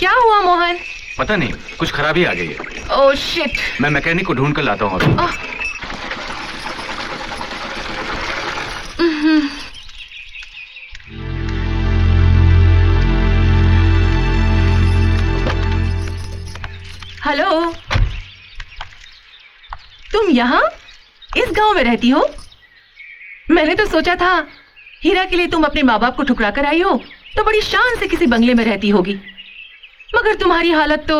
क्या हुआ मोहन? पता नहीं, कुछ खराबी आ गई है। Oh shit. मैं मैकेनिक को ढूंढ कर लाता हूँ अभी। हेलो, तुम यहाँ इस गांव में रहती हो? मैंने तो सोचा था हीरा के लिए तुम अपने माँ बाप को ठुकरा कर आई हो तो बड़ी शान से किसी बंगले में रहती होगी, मगर तुम्हारी हालत तो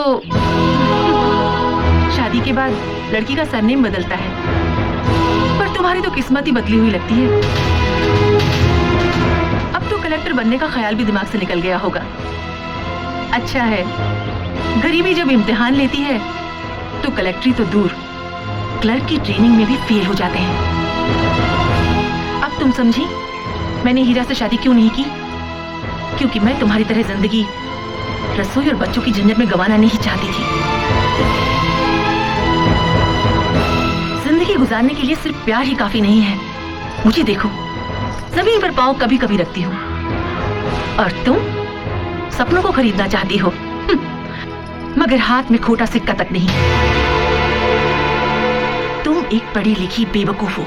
शादी के बाद लड़की का सरनेम बदलता है, पर तुम्हारी तो किस्मत ही बदली हुई लगती है। अब तो कलेक्टर बनने का ख्याल भी दिमाग से निकल गया होगा। अच्छा है, गरीबी जब इम्तिहान लेती है तो कलेक्टरी तो दूर, क्लर्क की ट्रेनिंग में भी फेल हो जाते हैं। अब तुम समझी मैंने हीरा से शादी क्यों नहीं की? क्योंकि मैं तुम्हारी तरह जिंदगी रसोई और बच्चों की झंझट में गंवाना नहीं चाहती थी। जिंदगी गुजारने के लिए सिर्फ प्यार ही काफी नहीं है। मुझे देखो, जमीन पर पाँव कभी कभी रखती हूँ, और तुम सपनों को खरीदना चाहती हो, मगर हाथ में खोटा सिक्का तक नहीं। तुम एक पढ़ी लिखी बेवकूफ हो।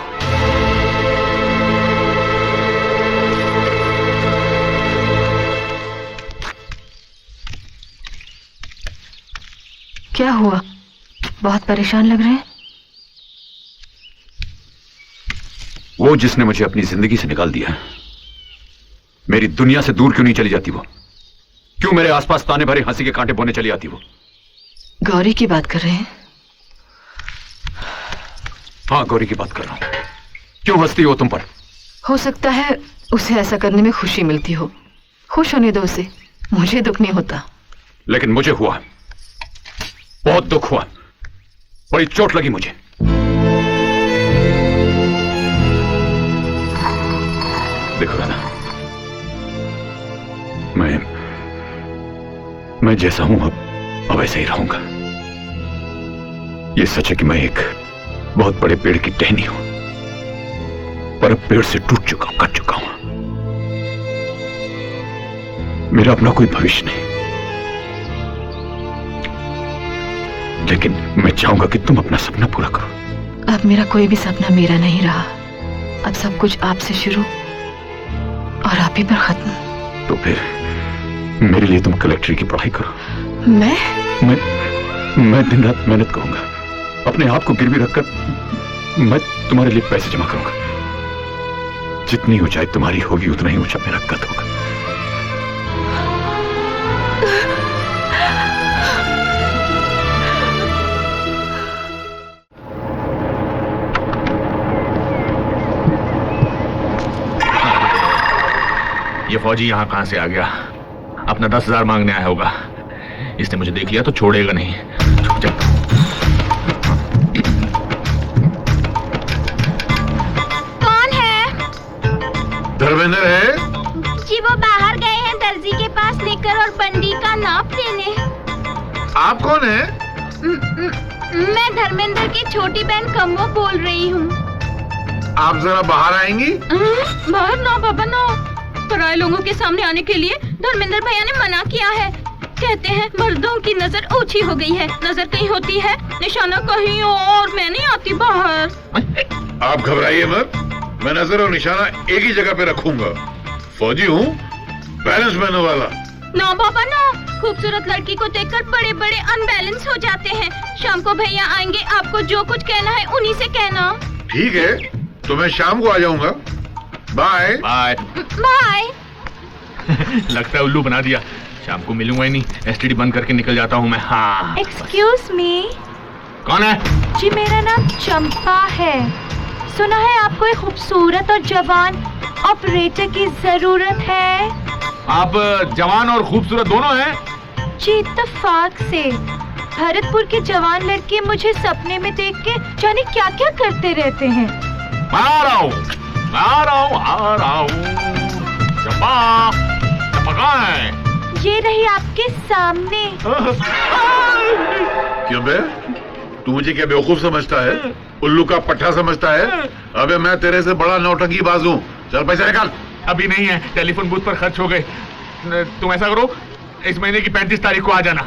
क्या हुआ? बहुत परेशान लग रहे हैं। वो जिसने मुझे अपनी जिंदगी से निकाल दिया, मेरी दुनिया से दूर क्यों नहीं चली जाती? वो क्यों मेरे आसपास ताने भरे हंसी के कांटे बोने चली आती? वो गौरी की बात कर रहे हैं? हाँ, गौरी की बात कर रहा हूं। क्यों हंसती हो तुम पर? हो सकता है उसे ऐसा करने में खुशी मिलती हो। खुश होने दो उसे, मुझे दुख नहीं होता। लेकिन मुझे हुआ, बहुत दुख हुआ, बड़ी चोट लगी मुझे। देखो राधा, मैं जैसा हूं अब ऐसे ही रहूंगा। ये सच है कि मैं एक बहुत बड़े पेड़ की टहनी हूं, पर अब पेड़ से टूट चुका हूं, कट चुका हूं। मेरा अपना कोई भविष्य नहीं, लेकिन मैं चाहूंगा कि तुम अपना सपना पूरा करो। अब मेरा कोई भी सपना मेरा नहीं रहा। अब सब कुछ आपसे शुरू और आप ही पर खत्म। तो फिर मेरे लिए तुम कलेक्टरी की पढ़ाई करो। मैं दिन रात मेहनत करूंगा, अपने आप को गिरवी रखकर मैं तुम्हारे लिए पैसे जमा करूंगा। जितनी ऊंचाई तुम्हारी होगी उतना ही ऊंचा मेरा कद होगा। ये फौजी यहाँ कहां से आ गया? अपना 10,000 मांगने आया होगा। इसने मुझे देख लिया तो छोड़ेगा नहीं। कौन है? धर्मेंद्र है जी, वो बाहर गए हैं दर्जी के पास निकर और बंडी का नाप लेने। आप कौन है? मैं धर्मेंद्र की छोटी बहन कम्मो बोल रही हूँ। आप जरा बाहर आएंगी? बाहर ना बाबा ना, पराए लोगों के सामने आने के लिए धर्मेंद्र भैया ने मना किया है। कहते हैं मर्दों की नजर ओछी हो गई है, नजर कहीं होती है, निशाना कहीं और। मैं नहीं आती बाहर। आप घबराइए मत, मैं नजर और निशाना एक ही जगह पे रखूंगा। फौजी हूँ, बैलेंस बनने वाला। ना बाबा ना, खूबसूरत लड़की को देखकर बड़े बड़े अनबैलेंस हो जाते हैं। शाम को भैया आएंगे, आपको जो कुछ कहना है उन्हीं से कहना। ठीक है, तो मैं शाम को आ जाऊंगा। Bye bye bye. लगता है उल्लू बना दिया। शाम को मिलूंगा ही नहीं, एसटीडी बंद करके निकल जाता हूँ मैं। हाँ। Excuse me. कौन है? जी, मेरा नाम चंपा है। सुना है आपको एक खूबसूरत और जवान ऑपरेटर की जरूरत है। आप जवान और खूबसूरत दोनों हैं? जी, इत्तेफाक से भरतपुर के जवान लड़के मुझे सपने में देख के जाने क्या क्या करते रहते हैं। आ रहा हूँ। चंपा, चंपा कहाँ है? ये रही आपके सामने। क्यों बे, तू मुझे क्या बेवकूफ समझता है? उल्लू का पट्टा समझता है? अबे मैं तेरे से बड़ा नौटंकी बाज हूँ। चल पैसे निकाल। अभी नहीं है, टेलीफोन बूथ पर खर्च हो गए। तुम ऐसा करो, इस महीने की 35 तारीख को आ जाना।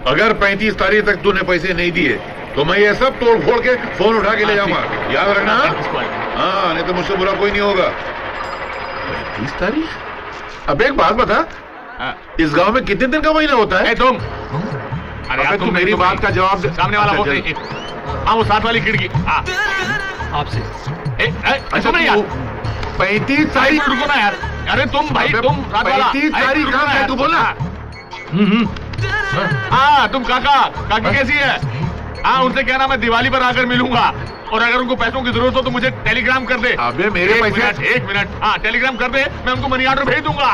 अगर 35 तारीख तक तूने पैसे नहीं दिए तो मैं ये सब तोड़ फोड़ के फोन उठा के ले जाऊंगा, याद रखना। हाँ, नहीं तो मुझसे बुरा कोई नहीं होगा। 35 तारीख? अब एक बात बता, इस गांव में कितने दिन का महीना होता है? तुम अरे तुम मेरी बात का जवाब दे। सामने वाला बोल। हाँ, वो साथ वाली खिड़की। हाँ, आपसे। अच्छा नहीं यार, 35 तारीख? रुको ना यार। अरे तुम भाई, तुम 35 तारीख कहाँ है? तू बोला। हाँ, तुम काकी कैसी है? हाँ, उनसे कहना मैं दिवाली पर आकर मिलूंगा, और अगर उनको पैसों की जरूरत हो तो मुझे टेलीग्राम कर दे। अबे मेरे पैसे। एक मिनट। हाँ, टेलीग्राम कर दे, मैं उनको मनी ऑर्डर भेज दूंगा।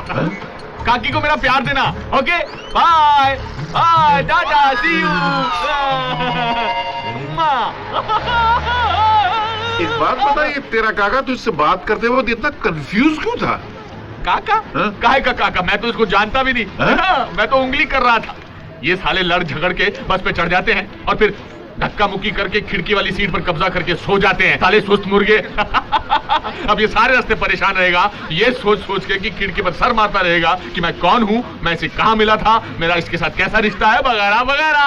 काकी को मेरा प्यार देना। Okay, bye bye, tata, see you. एक बात बता, ये तेरा काका तुझसे बात करते वक्त इतना कंफ्यूज क्यों था? काका? काहे का काका? मैं तो इसको जानता भी नहीं। मैं तो उंगली कर रहा था। ये साले लड़ झगड़ के बस पे चढ़ जाते हैं और फिर धक्का मुक्की करके खिड़की वाली सीट पर कब्जा करके सो जाते हैं, साले सुस्त मुर्गे। अब ये सारे रास्ते परेशान रहेगा, ये सोच सोच के कि खिड़की पर सर मारता रहेगा कि मैं कौन हूँ, मैं इसे कहाँ मिला था, मेरा इसके साथ कैसा रिश्ता है, वगैरह वगैरह।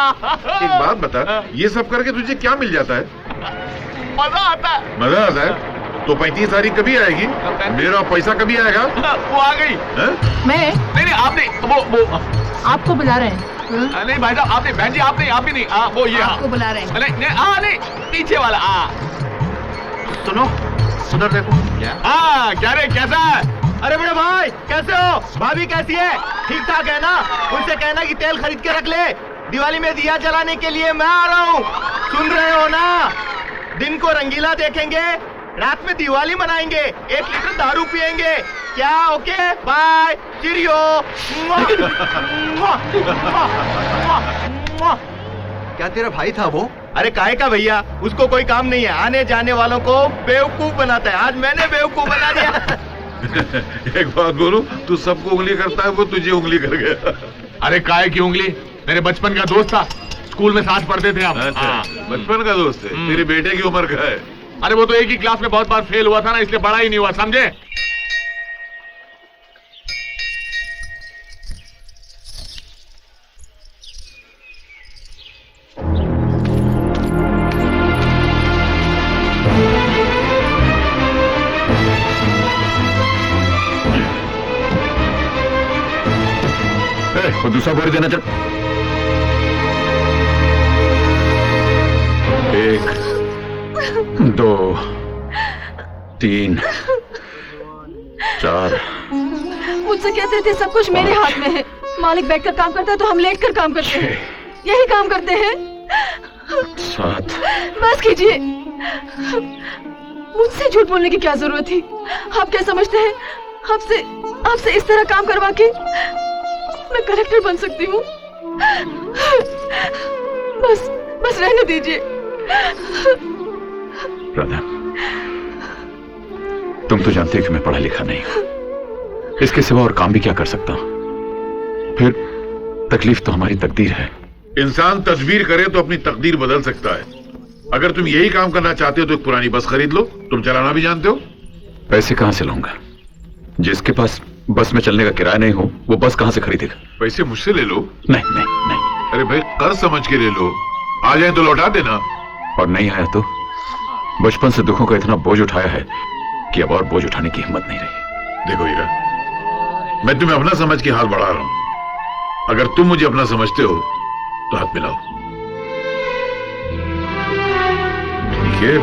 एक बात बता, ये सब करके तुझे क्या मिल जाता है? मजा आता है। मजा आता है? तो 35 तारीख कभी आएगी? मेरा पैसा कभी आएगा? वो आ गई। मैं नहीं, आप नहीं, वो आपको बुला रहे हैं। नहीं भाई साहब, आप नहीं, बहन जी आप नहीं, आप भी नहीं। वो ये आपको बुला रहे हैं। नहीं, पीछे वाला। सुनो देखो। क्या रे, कैसा है? अरे बड़े भाई, कैसे हो? भाभी कैसी है? ठीक ठाक है ना? उनसे कहना कि तेल खरीद के रख ले, दिवाली में दिया जलाने के लिए मैं आ रहा हूँ। सुन रहे हो ना? दिन को रंगीला देखेंगे, रात में दिवाली मनाएंगे, 1 लीटर दारू पिएंगे। क्या? ओके, बाय, चिड़ियो। क्या तेरा भाई था वो? अरे काहे का भैया, उसको कोई काम नहीं है, आने जाने वालों को बेवकूफ बनाता है। आज मैंने बेवकूफ बना दिया। एक बात बोलूं, तू सबको उंगली करता है, वो तुझे उंगली कर गया। अरे काहे की उंगली? मेरे बचपन का दोस्त था, स्कूल में साथ पढ़ते थे हम। अच्छा, बचपन का दोस्त है? तेरे बेटे की उम्र का है? अरे वो तो एक ही क्लास में बहुत बार फेल हुआ था ना, इसलिए बड़ा ही नहीं हुआ, समझे? वो दूसरा बोर्ड देना। चल 1 2 3 4। मुझसे कहते थे सब कुछ मेरे हाथ में है, मालिक बैठकर काम करता है तो हम लेटकर काम करते हैं, यही काम करते हैं। 7। बस कीजिए, मुझसे झूठ बोलने की क्या जरूरत थी? आप क्या समझते हैं आपसे इस तरह काम करवा के मैं कलेक्टर बन सकती हूँ? बस रहने दीजिए। राधा, तुम तो जानते हो कि मैं पढ़ा लिखा नहीं हूं, इसके सिवा और काम भी क्या कर सकता हूं? फिर तकलीफ तो हमारी तकदीर है। इंसान तदबीर करे तो अपनी तकदीर बदल सकता है। अगर तुम यही काम करना चाहते हो तो एक पुरानी बस खरीद लो, तुम चलाना भी जानते हो। पैसे कहां से लाऊंगा? जिसके पास बस में चलने का किराया नहीं हो, वो बस कहां से खरीदेगा? पैसे मुझसे ले लो। नहीं नहीं नहीं। अरे भाई, कर्ज समझ के ले लो, आ जाए तो लौटा देना। और नहीं आया तो? बचपन से दुखों का इतना बोझ उठाया है कि अब और बोझ उठाने की हिम्मत नहीं रही। देखो हीरा, मैं तुम्हें अपना समझ के हाथ बढ़ा रहा हूं, अगर तुम मुझे अपना समझते हो तो हाथ मिलाओ। ठीक है,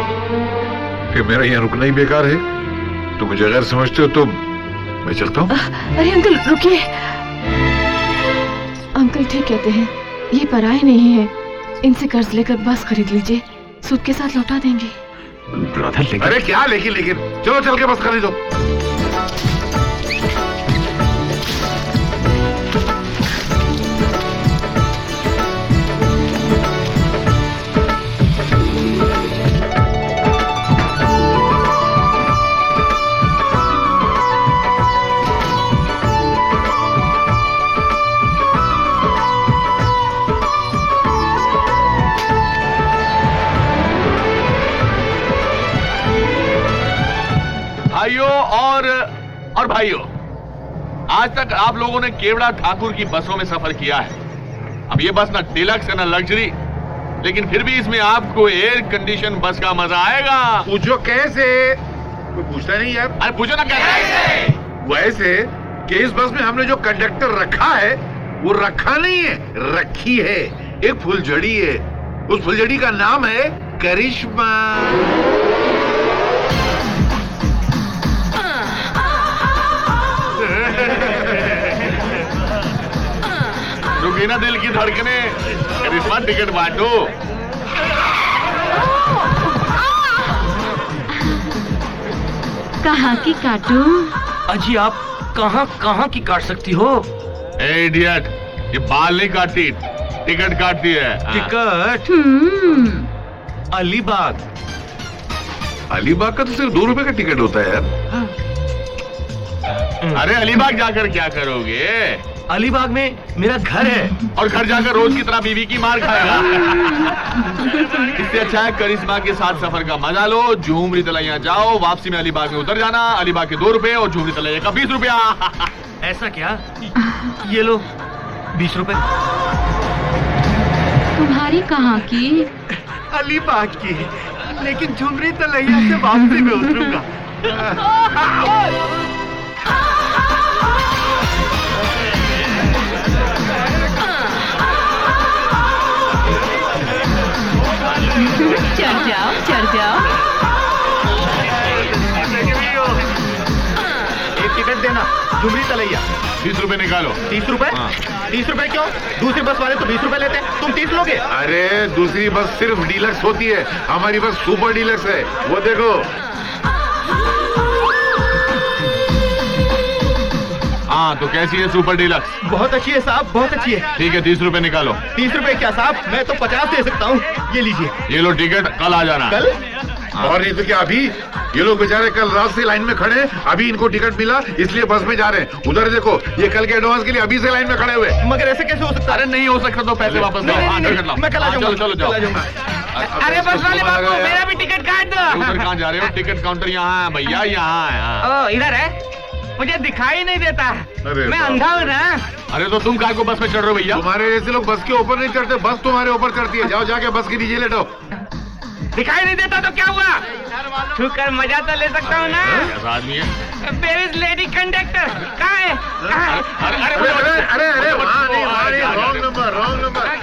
फिर मेरा यहाँ रुकना ही बेकार है। तुम मुझे गैर समझते हो तो मैं चलता हूँ। अरे अंकल रुकिए। अंकल ठीक कहते हैं, ये पराये नहीं है, इनसे कर्ज लेकर बस खरीद लीजिए, सूद के साथ लौटा देंगे। राधा लेकिन। अरे क्या लेकिन चलो चल के बस खरीदो। भाइयों और भाइयों, आज तक आप लोगों ने केवड़ा ठाकुर की बसों में सफर किया है। अब ये बस ना डिलक्स है ना लग्जरी, लेकिन फिर भी इसमें आपको एयर कंडीशन बस का मजा आएगा। पूछो कैसे? कोई पूछता नहीं यार। अरे पूछो ना कैसे? वैसे कि इस बस में हमने जो कंडक्टर रखा है वो रखा नहीं है, रखी है। एक फुलझड़ी है, उस फुलझड़ी का नाम है करिश्मा। रुकी ना दिल की धड़कने, करिश्मा टिकट बांटो। कहाँ की काटूं? अजी आप कहाँ कहाँ की काट सकती हो? ए इडियट, ये बाल नहीं काटती, टिकट काटती है। टिकट? अलीबाग। अलीबाग का तो सिर्फ 2 रुपए का टिकट होता है यार। अरे अलीबाग जाकर क्या करोगे? अलीबाग में मेरा घर है। और घर जाकर रोज की तरह बीवी की मार खाएगा। इससे अच्छा है करिश्मा के साथ सफर का मजा लो। झूमरी तलैया जाओ, वापसी में अलीबाग में उतर जाना। अलीबाग के 2 रुपए और झूमरी तलैया का 20 रुपया। ऐसा क्या? ये लो 20 रुपए। तुम्हारी कहाँ की? अलीबाग की, लेकिन झुमरी तलैया से वापसी में उतरूंगा। चढ़ जाओ। एक टिकट देना, झुमरी तलैया। 20 रुपए निकालो। 30 रुपए? हाँ। 30 रुपए क्यों? दूसरी बस वाले तो 20 रुपए लेते हैं, तुम 30 लोगे? अरे दूसरी बस सिर्फ डीलक्स होती है, हमारी बस सुपर डीलक्स है। वो देखो। हाँ तो कैसी है सुपर डीलक्स? बहुत अच्छी है साहब, बहुत अच्छी है। ठीक है 30 रुपए निकालो। 30 रुपए क्या साहब, मैं तो 50 दे सकता हूँ। ये लीजिए। ये लो टिकट, कल आ जाना। कल? और नहीं तो क्या अभी? ये लोग बेचारे कल रात से लाइन में खड़े, अभी इनको टिकट मिला इसलिए बस में जा रहे हैं। उधर देखो, ये कल के एडवांस के लिए अभी से लाइन में खड़े हुए। मगर ऐसे कैसे हो सकता है? अरे नहीं हो सकता तो पैसे वापस नहीं, दो। हाँ, नहीं, टिकट लाओ। मैं कल आ जाऊंगा। चलो चलो जाओ। कल आ जाऊंगा। अरे बस वाले बाबू, मेरा भी टिकट काट दो। उधर कहाँ जा रहे हो? टिकट काउंटर यहाँ है भैया, यहाँ है। हाँ। ओ इधर है, मुझे दिखाई नहीं देता। अरे मैं बाप। अंधा हूँ ना। अरे तो तुम काय को बस में चढ़ रहे हो भैया? तुम्हारे जैसे लोग बस के ऊपर नहीं चढ़ते, बस तुम्हारे ऊपर चढ़ती है। जाओ जाके बस के नीचे लेटो। दिखाई नहीं देता तो क्या हुआ? छूकर मजा तो ले सकता हूँ ना। ऐसा आदमी है। Where is lady conductor? कहाँ है? अरे अरे अरे अरे अरे, वहाँ नहीं, रॉन्ग नंबर, रॉन्ग नंबर।